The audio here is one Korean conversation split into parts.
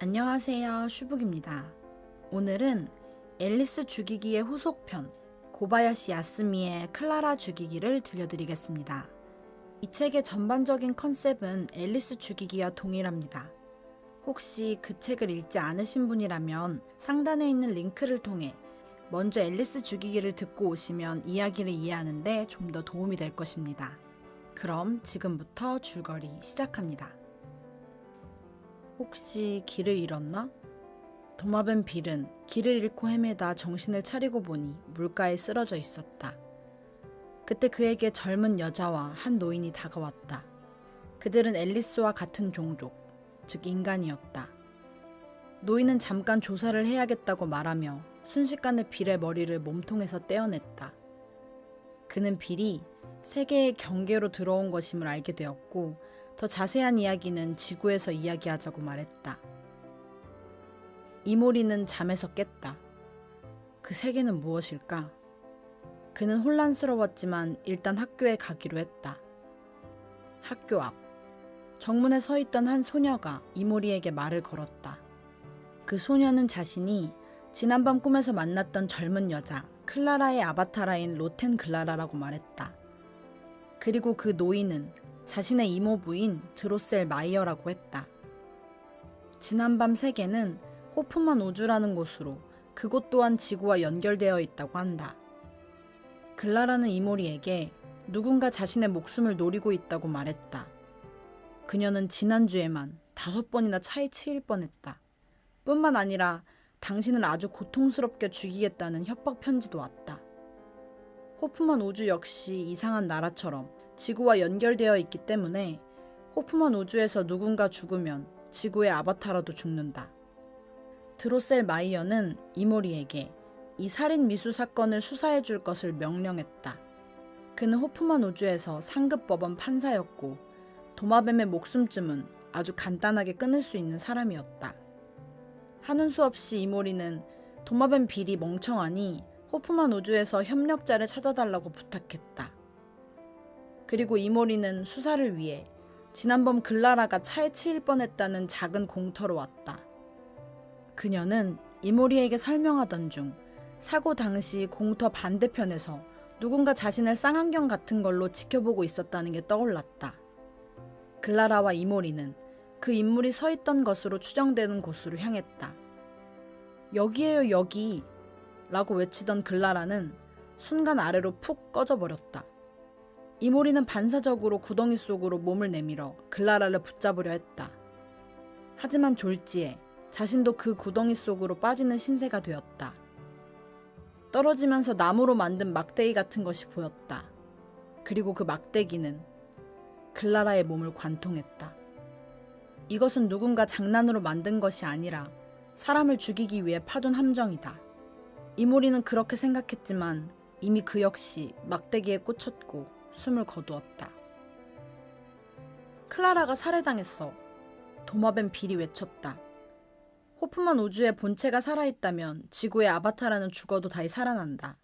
안녕하세요, 슈북입니다. 오늘은 앨리스 죽이기의 후속편 고바야시 야스미의 클라라 죽이기를 들려드리겠습니다. 이 책의 전반적인 컨셉은 앨리스 죽이기와 동일합니다. 혹시 그 책을 읽지 않으신 분이라면 상단에 있는 링크를 통해 먼저 앨리스 죽이기를 듣고 오시면 이야기를 이해하는데 좀 더 도움이 될 것입니다. 그럼 지금부터 줄거리 시작합니다. 혹시 길을 잃었나? 도마뱀 빌은 길을 잃고 헤매다 정신을 차리고 보니 물가에 쓰러져 있었다. 그때 그에게 젊은 여자와 한 노인이 다가왔다. 그들은 앨리스와 같은 종족, 즉 인간이었다. 노인은 잠깐 조사를 해야겠다고 말하며 순식간에 빌의 머리를 몸통에서 떼어냈다. 그는 빌이 세계의 경계로 들어온 것임을 알게 되었고 더 자세한 이야기는 지구에서 이야기하자고 말했다. 이모리는 잠에서 깼다. 그 세계는 무엇일까? 그는 혼란스러웠지만 일단 학교에 가기로 했다. 학교 앞. 정문에 서 있던 한 소녀가 이모리에게 말을 걸었다. 그 소녀는 자신이 지난밤 꿈에서 만났던 젊은 여자 클라라의 아바타라인 로텐 글라라라고 말했다. 그리고 그 노인은 자신의 이모부인 드로셀 마이어라고 했다. 지난밤 세계는 호프만 우주라는 곳으로 그곳 또한 지구와 연결되어 있다고 한다. 글라라는 이모리에게 누군가 자신의 목숨을 노리고 있다고 말했다. 그녀는 지난주에만 5번이나 차에 치일 뻔했다. 뿐만 아니라 당신을 아주 고통스럽게 죽이겠다는 협박 편지도 왔다. 호프만 우주 역시 이상한 나라처럼 지구와 연결되어 있기 때문에 호프만 우주에서 누군가 죽으면 지구의 아바타라도 죽는다. 드로셀 마이어는 이모리에게 이 살인 미수 사건을 수사해 줄 것을 명령했다. 그는 호프만 우주에서 상급 법원 판사였고 도마뱀의 목숨쯤은 아주 간단하게 끊을 수 있는 사람이었다. 하는 수 없이 이모리는 도마뱀 빌이 멍청하니 호프만 우주에서 협력자를 찾아달라고 부탁했다. 그리고 이모리는 수사를 위해 지난밤 글라라가 차에 치일 뻔했다는 작은 공터로 왔다. 그녀는 이모리에게 설명하던 중 사고 당시 공터 반대편에서 누군가 자신을 쌍안경 같은 걸로 지켜보고 있었다는 게 떠올랐다. 글라라와 이모리는 그 인물이 서 있던 것으로 추정되는 곳으로 향했다. 여기에요, 여기! 라고 외치던 글라라는 순간 아래로 푹 꺼져버렸다. 이모리는 반사적으로 구덩이 속으로 몸을 내밀어 글라라를 붙잡으려 했다. 하지만 졸지에 자신도 그 구덩이 속으로 빠지는 신세가 되었다. 떨어지면서 나무로 만든 막대기 같은 것이 보였다. 그리고 그 막대기는 글라라의 몸을 관통했다. 이것은 누군가 장난으로 만든 것이 아니라 사람을 죽이기 위해 파둔 함정이다. 이모리는 그렇게 생각했지만 이미 그 역시 막대기에 꽂혔고 숨을 거두었다. 클라라가 살해당했어. 도마뱀 빌이 외쳤다. 호프만 우주의 본체가 살아있다면 지구의 아바타라는 죽어도 다시 살아난다.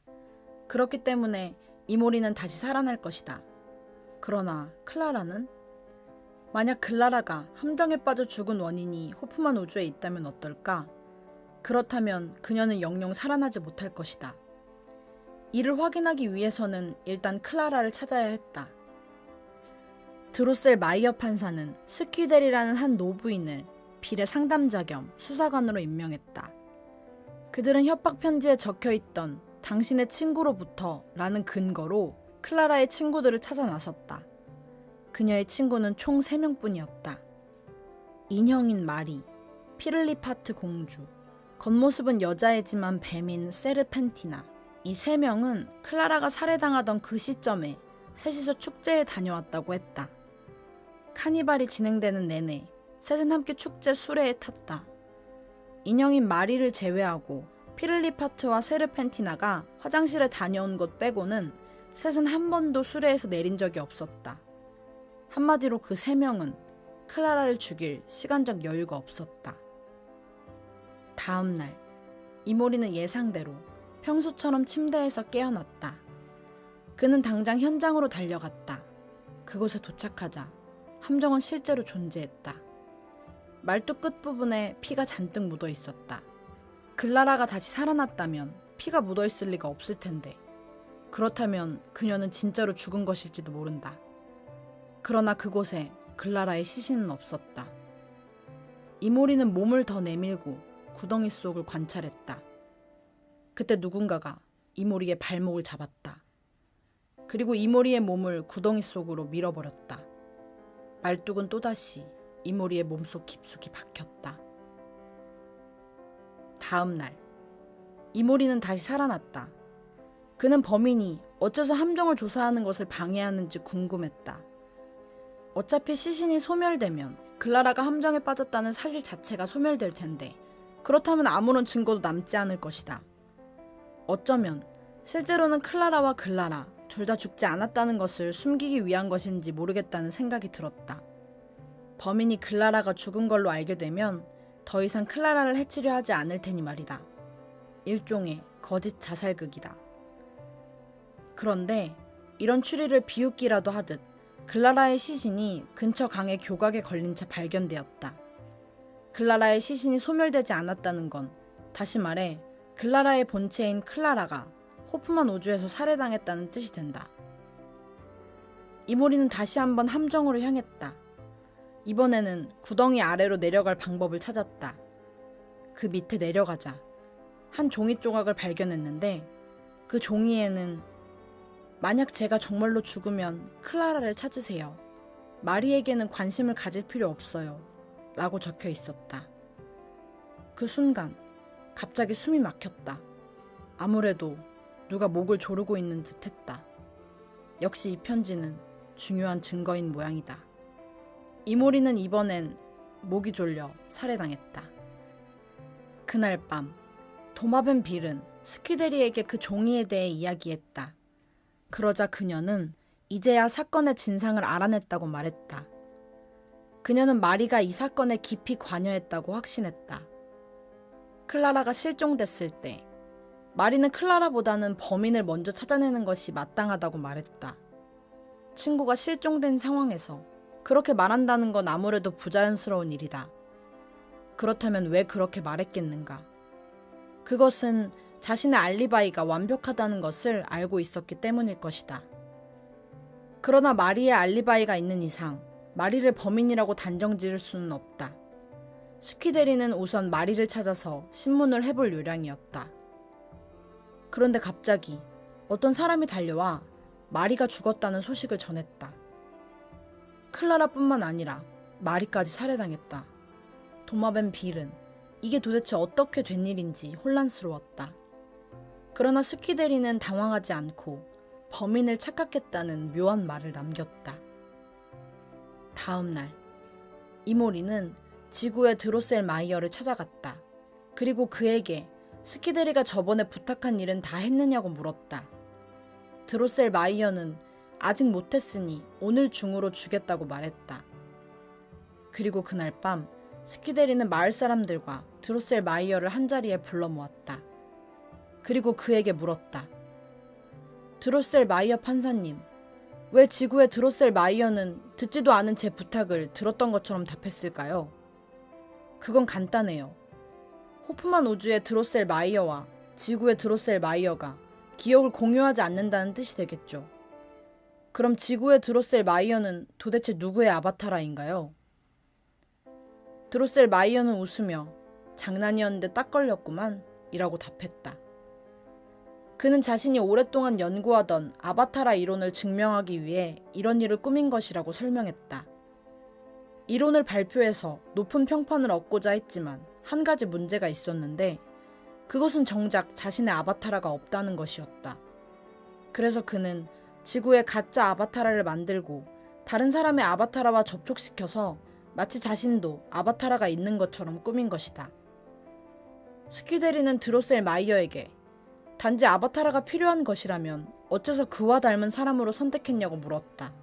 그렇기 때문에 이모리는 다시 살아날 것이다. 그러나 클라라는? 만약 글라라가 함정에 빠져 죽은 원인이 호프만 우주에 있다면 어떨까? 그렇다면 그녀는 영영 살아나지 못할 것이다. 이를 확인하기 위해서는 일단 클라라를 찾아야 했다. 드로셀 마이어 판사는 스퀴델이라는 한 노부인을 빌의 상담자 겸 수사관으로 임명했다. 그들은 협박 편지에 적혀있던 당신의 친구로부터 라는 근거로 클라라의 친구들을 찾아 나섰다. 그녀의 친구는 총 3명뿐이었다. 인형인 마리, 피를리파트 공주, 겉모습은 여자애지만 뱀인 세르펜티나. 이 3명은 클라라가 살해당하던 그 시점에 셋이서 축제에 다녀왔다고 했다. 카니발이 진행되는 내내 셋은 함께 축제 수레에 탔다. 인형인 마리를 제외하고 피를리파트와 세르펜티나가 화장실에 다녀온 것 빼고는 셋은 한 번도 수레에서 내린 적이 없었다. 한마디로 그 3명은 클라라를 죽일 시간적 여유가 없었다. 다음 날, 이모리는 예상대로 평소처럼 침대에서 깨어났다. 그는 당장 현장으로 달려갔다. 그곳에 도착하자 함정은 실제로 존재했다. 말뚝 끝부분에 피가 잔뜩 묻어 있었다. 글라라가 다시 살아났다면 피가 묻어 있을 리가 없을 텐데, 그렇다면 그녀는 진짜로 죽은 것일지도 모른다. 그러나 그곳에 글라라의 시신은 없었다. 이모리는 몸을 더 내밀고 구덩이 속을 관찰했다. 그때 누군가가 이모리의 발목을 잡았다. 그리고 이모리의 몸을 구덩이 속으로 밀어버렸다. 말뚝은 또다시 이모리의 몸속 깊숙이 박혔다. 다음 날, 이모리는 다시 살아났다. 그는 범인이 어째서 함정을 조사하는 것을 방해하는지 궁금했다. 어차피 시신이 소멸되면 글라라가 함정에 빠졌다는 사실 자체가 소멸될 텐데, 그렇다면 아무런 증거도 남지 않을 것이다. 어쩌면 실제로는 클라라와 글라라 둘 다 죽지 않았다는 것을 숨기기 위한 것인지 모르겠다는 생각이 들었다. 범인이 글라라가 죽은 걸로 알게 되면 더 이상 클라라를 해치려 하지 않을 테니 말이다. 일종의 거짓 자살극이다. 그런데 이런 추리를 비웃기라도 하듯 글라라의 시신이 근처 강의 교각에 걸린 채 발견되었다. 글라라의 시신이 소멸되지 않았다는 건, 다시 말해 글라라의 본체인 클라라가 호프만 우주에서 살해당했다는 뜻이 된다. 이모리는 다시 한번 함정으로 향했다. 이번에는 구덩이 아래로 내려갈 방법을 찾았다. 그 밑에 내려가자 한 종이 조각을 발견했는데, 그 종이에는 만약 제가 정말로 죽으면 클라라를 찾으세요. 마리에게는 관심을 가질 필요 없어요. 라고 적혀 있었다. 그 순간 갑자기 숨이 막혔다. 아무래도 누가 목을 조르고 있는 듯 했다. 역시 이 편지는 중요한 증거인 모양이다. 이모리는 이번엔 목이 졸려 살해당했다. 그날 밤, 도마뱀 빌은 스퀴데리에게 그 종이에 대해 이야기했다. 그러자 그녀는 이제야 사건의 진상을 알아냈다고 말했다. 그녀는 마리가 이 사건에 깊이 관여했다고 확신했다. 클라라가 실종됐을 때 마리는 클라라보다는 범인을 먼저 찾아내는 것이 마땅하다고 말했다. 친구가 실종된 상황에서 그렇게 말한다는 건 아무래도 부자연스러운 일이다. 그렇다면 왜 그렇게 말했겠는가? 그것은 자신의 알리바이가 완벽하다는 것을 알고 있었기 때문일 것이다. 그러나 마리의 알리바이가 있는 이상 마리를 범인이라고 단정 지을 수는 없다. 스퀴데리는 우선 마리를 찾아서 신문을 해볼 요량이었다. 그런데 갑자기 어떤 사람이 달려와 마리가 죽었다는 소식을 전했다. 클라라뿐만 아니라 마리까지 살해당했다. 도마뱀 빌은 이게 도대체 어떻게 된 일인지 혼란스러웠다. 그러나 스퀴데리는 당황하지 않고 범인을 착각했다는 묘한 말을 남겼다. 다음 날, 이모리는 지구의 드로셀 마이어를 찾아갔다. 그리고 그에게 스퀴데리가 저번에 부탁한 일은 다 했느냐고 물었다. 드로셀 마이어는 아직 못했으니 오늘 중으로 주겠다고 말했다. 그리고 그날 밤 스퀴데리는 마을 사람들과 드로셀 마이어를 한자리에 불러 모았다. 그리고 그에게 물었다. 드로셀 마이어 판사님, 왜 지구의 드로셀 마이어는 듣지도 않은 제 부탁을 들었던 것처럼 답했을까요? 그건 간단해요. 호프만 우주의 드로셀 마이어와 지구의 드로셀 마이어가 기억을 공유하지 않는다는 뜻이 되겠죠. 그럼 지구의 드로셀 마이어는 도대체 누구의 아바타라인가요? 드로셀 마이어는 웃으며 장난이었는데 딱 걸렸구만 이라고 답했다. 그는 자신이 오랫동안 연구하던 아바타라 이론을 증명하기 위해 이런 일을 꾸민 것이라고 설명했다. 이론을 발표해서 높은 평판을 얻고자 했지만 한 가지 문제가 있었는데, 그것은 정작 자신의 아바타라가 없다는 것이었다. 그래서 그는 지구에 가짜 아바타라를 만들고 다른 사람의 아바타라와 접촉시켜서 마치 자신도 아바타라가 있는 것처럼 꾸민 것이다. 스퀴데리는 드로셀 마이어에게 단지 아바타라가 필요한 것이라면 어째서 그와 닮은 사람으로 선택했냐고 물었다.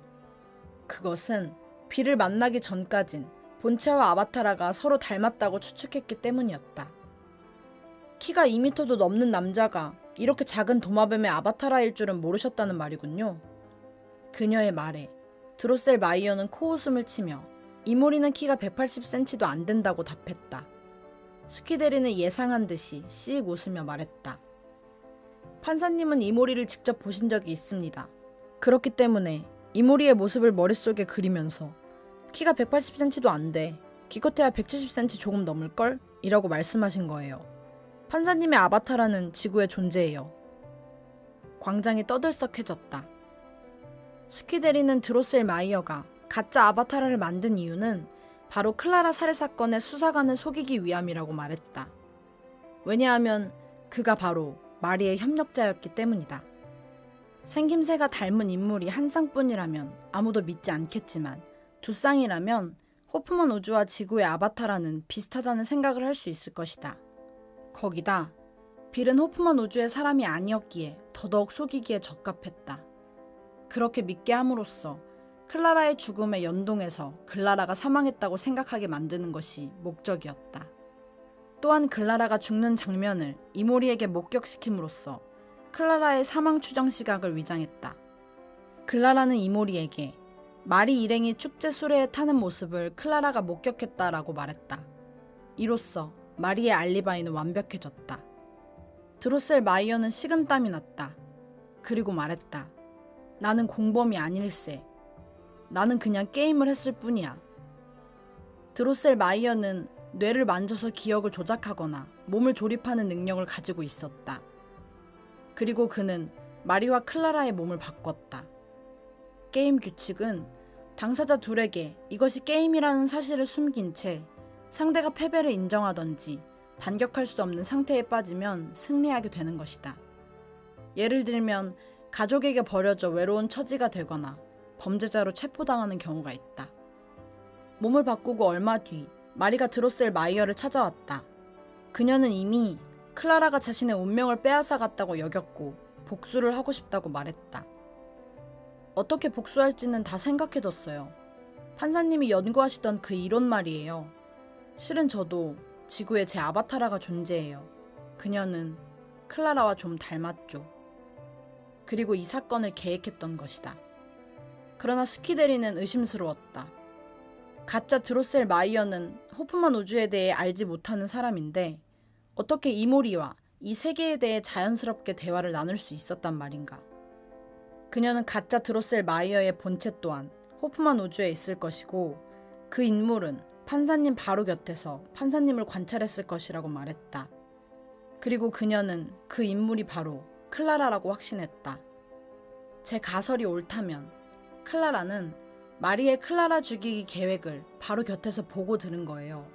그것은 빌을 만나기 전까진 본체와 아바타라가 서로 닮았다고 추측했기 때문이었다. 키가 2m도 넘는 남자가 이렇게 작은 도마뱀의 아바타라일 줄은 모르셨다는 말이군요. 그녀의 말에 드로셀 마이어는 코웃음을 치며 이모리는 키가 180cm도 안 된다고 답했다. 스키 대리는 예상한 듯이 씩 웃으며 말했다. 판사님은 이모리를 직접 보신 적이 있습니다. 그렇기 때문에 이모리의 모습을 머릿속에 그리면서 키가 180cm도 안 돼. 기껏해야 170cm 조금 넘을걸? 이라고 말씀하신 거예요. 판사님의 아바타라는 지구의 존재예요. 광장이 떠들썩해졌다. 스키 대리는 드로셀 마이어가 가짜 아바타라를 만든 이유는 바로 클라라 살해 사건의 수사관을 속이기 위함이라고 말했다. 왜냐하면 그가 바로 마리의 협력자였기 때문이다. 생김새가 닮은 인물이 한 쌍뿐이라면 아무도 믿지 않겠지만 두 쌍이라면 호프만 우주와 지구의 아바타라는 비슷하다는 생각을 할 수 있을 것이다. 거기다 빌은 호프만 우주의 사람이 아니었기에 더더욱 속이기에 적합했다. 그렇게 믿게 함으로써 클라라의 죽음에 연동해서 클라라가 사망했다고 생각하게 만드는 것이 목적이었다. 또한 클라라가 죽는 장면을 이모리에게 목격시킴으로써 클라라의 사망 추정 시각을 위장했다. 클라라는 이모리에게 마리 일행이 축제 수레에 타는 모습을 클라라가 목격했다라고 말했다. 이로써 마리의 알리바이는 완벽해졌다. 드로셀 마이어는 식은땀이 났다. 그리고 말했다. 나는 공범이 아닐세. 나는 그냥 게임을 했을 뿐이야. 드로셀 마이어는 뇌를 만져서 기억을 조작하거나 몸을 조립하는 능력을 가지고 있었다. 그리고 그는 마리와 클라라의 몸을 바꿨다. 게임 규칙은 당사자 둘에게 이것이 게임이라는 사실을 숨긴 채 상대가 패배를 인정하던지 반격할 수 없는 상태에 빠지면 승리하게 되는 것이다. 예를 들면 가족에게 버려져 외로운 처지가 되거나 범죄자로 체포당하는 경우가 있다. 몸을 바꾸고 얼마 뒤 마리가 드로셀 마이어를 찾아왔다. 그녀는 이미 클라라가 자신의 운명을 빼앗아갔다고 여겼고 복수를 하고 싶다고 말했다. 어떻게 복수할지는 다 생각해뒀어요. 판사님이 연구하시던 그 이론 말이에요. 실은 저도 지구에 제 아바타라가 존재해요. 그녀는 클라라와 좀 닮았죠. 그리고 이 사건을 계획했던 것이다. 그러나 스키 대리는 의심스러웠다. 가짜 드로셀 마이어는 호프만 우주에 대해 알지 못하는 사람인데 어떻게 이모리와 이 세계에 대해 자연스럽게 대화를 나눌 수 있었단 말인가. 그녀는 가짜 드로셀 마이어의 본체 또한 호프만 우주에 있을 것이고 그 인물은 판사님 바로 곁에서 판사님을 관찰했을 것이라고 말했다. 그리고 그녀는 그 인물이 바로 클라라라고 확신했다. 제 가설이 옳다면 클라라는 마리의 클라라 죽이기 계획을 바로 곁에서 보고 들은 거예요.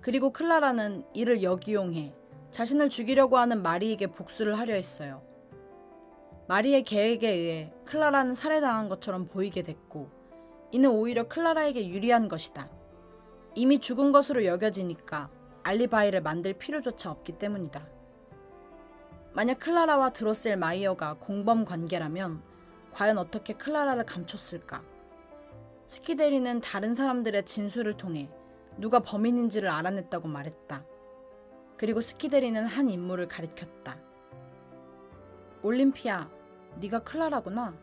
그리고 클라라는 이를 역이용해 자신을 죽이려고 하는 마리에게 복수를 하려 했어요. 마리의 계획에 의해 클라라는 살해당한 것처럼 보이게 됐고 이는 오히려 클라라에게 유리한 것이다. 이미 죽은 것으로 여겨지니까 알리바이를 만들 필요조차 없기 때문이다. 만약 클라라와 드로셀 마이어가 공범 관계라면 과연 어떻게 클라라를 감췄을까? 스키 대리는 다른 사람들의 진술을 통해 누가 범인인지를 알아냈다고 말했다. 그리고 스키 대리는 한 인물을 가리켰다. 올림피아, 네가 클라라구나.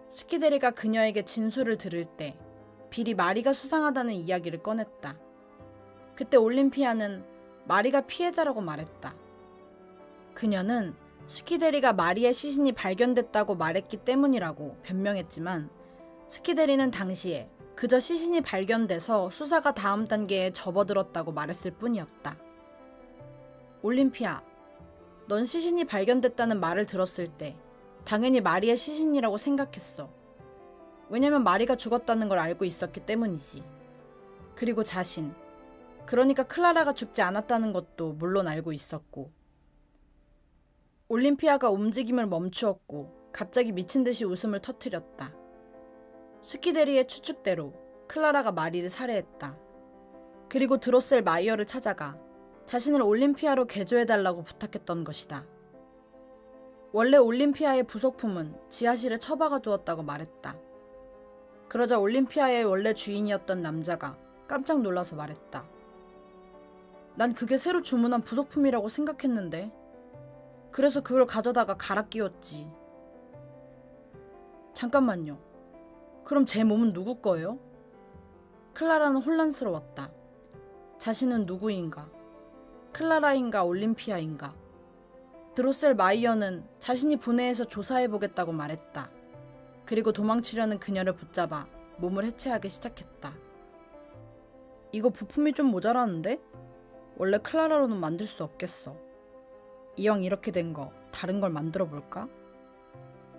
스키 대리가 그녀에게 진술을 들을 때 빌이 마리가 수상하다는 이야기를 꺼냈다. 그때 올림피아는 마리가 피해자라고 말했다. 그녀는 스키 대리가 마리의 시신이 발견됐다고 말했기 때문이라고 변명했지만 스키 대리는 당시에 그저 시신이 발견돼서 수사가 다음 단계에 접어들었다고 말했을 뿐이었다. 올림피아, 넌 시신이 발견됐다는 말을 들었을 때 당연히 마리의 시신이라고 생각했어. 왜냐면 마리가 죽었다는 걸 알고 있었기 때문이지. 그리고 자신, 그러니까 클라라가 죽지 않았다는 것도 물론 알고 있었고. 올림피아가 움직임을 멈추었고 갑자기 미친 듯이 웃음을 터뜨렸다. 스키 대리의 추측대로 클라라가 마리를 살해했다. 그리고 드로셀 마이어를 찾아가 자신을 올림피아로 개조해달라고 부탁했던 것이다. 원래 올림피아의 부속품은 지하실에 처박아 두었다고 말했다. 그러자 올림피아의 원래 주인이었던 남자가 깜짝 놀라서 말했다. 난 그게 새로 주문한 부속품이라고 생각했는데. 그래서 그걸 가져다가 갈아 끼웠지. 잠깐만요. 그럼 제 몸은 누구 거예요? 클라라는 혼란스러웠다. 자신은 누구인가? 클라라인가 올림피아인가? 드로셀 마이어는 자신이 분해해서 조사해보겠다고 말했다. 그리고 도망치려는 그녀를 붙잡아 몸을 해체하기 시작했다. 이거 부품이 좀 모자라는데? 원래 클라라로는 만들 수 없겠어. 이왕 이렇게 된 거 다른 걸 만들어 볼까?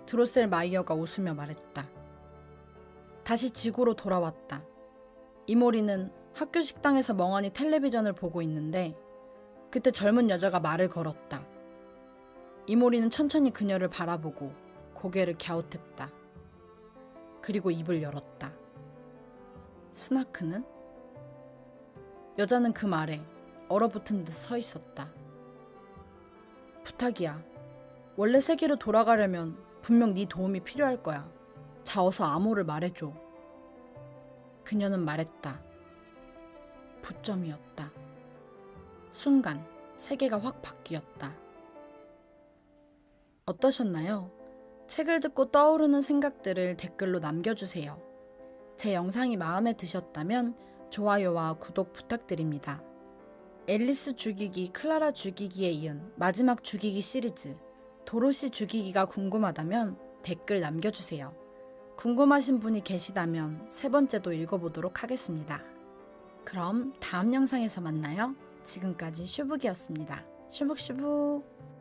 드로셀 마이어가 웃으며 말했다. 다시 지구로 돌아왔다. 이모리는 학교 식당에서 멍하니 텔레비전을 보고 있는데 그때 젊은 여자가 말을 걸었다. 이모리는 천천히 그녀를 바라보고 고개를 갸웃했다. 그리고 입을 열었다. 스나크는? 여자는 그 말에 얼어붙은 듯 서 있었다. 부탁이야. 원래 세계로 돌아가려면 분명 네 도움이 필요할 거야. 자, 어서 암호를 말해줘. 그녀는 말했다. 부점이었다. 순간 세계가 확 바뀌었다. 어떠셨나요? 책을 듣고 떠오르는 생각들을 댓글로 남겨주세요. 제 영상이 마음에 드셨다면 좋아요와 구독 부탁드립니다. 앨리스 죽이기, 클라라 죽이기에 이은 마지막 죽이기 시리즈 도로시 죽이기가 궁금하다면 댓글 남겨주세요. 궁금하신 분이 계시다면 세 번째도 읽어보도록 하겠습니다. 그럼 다음 영상에서 만나요. 지금까지 슈북이었습니다. 슈북슈북.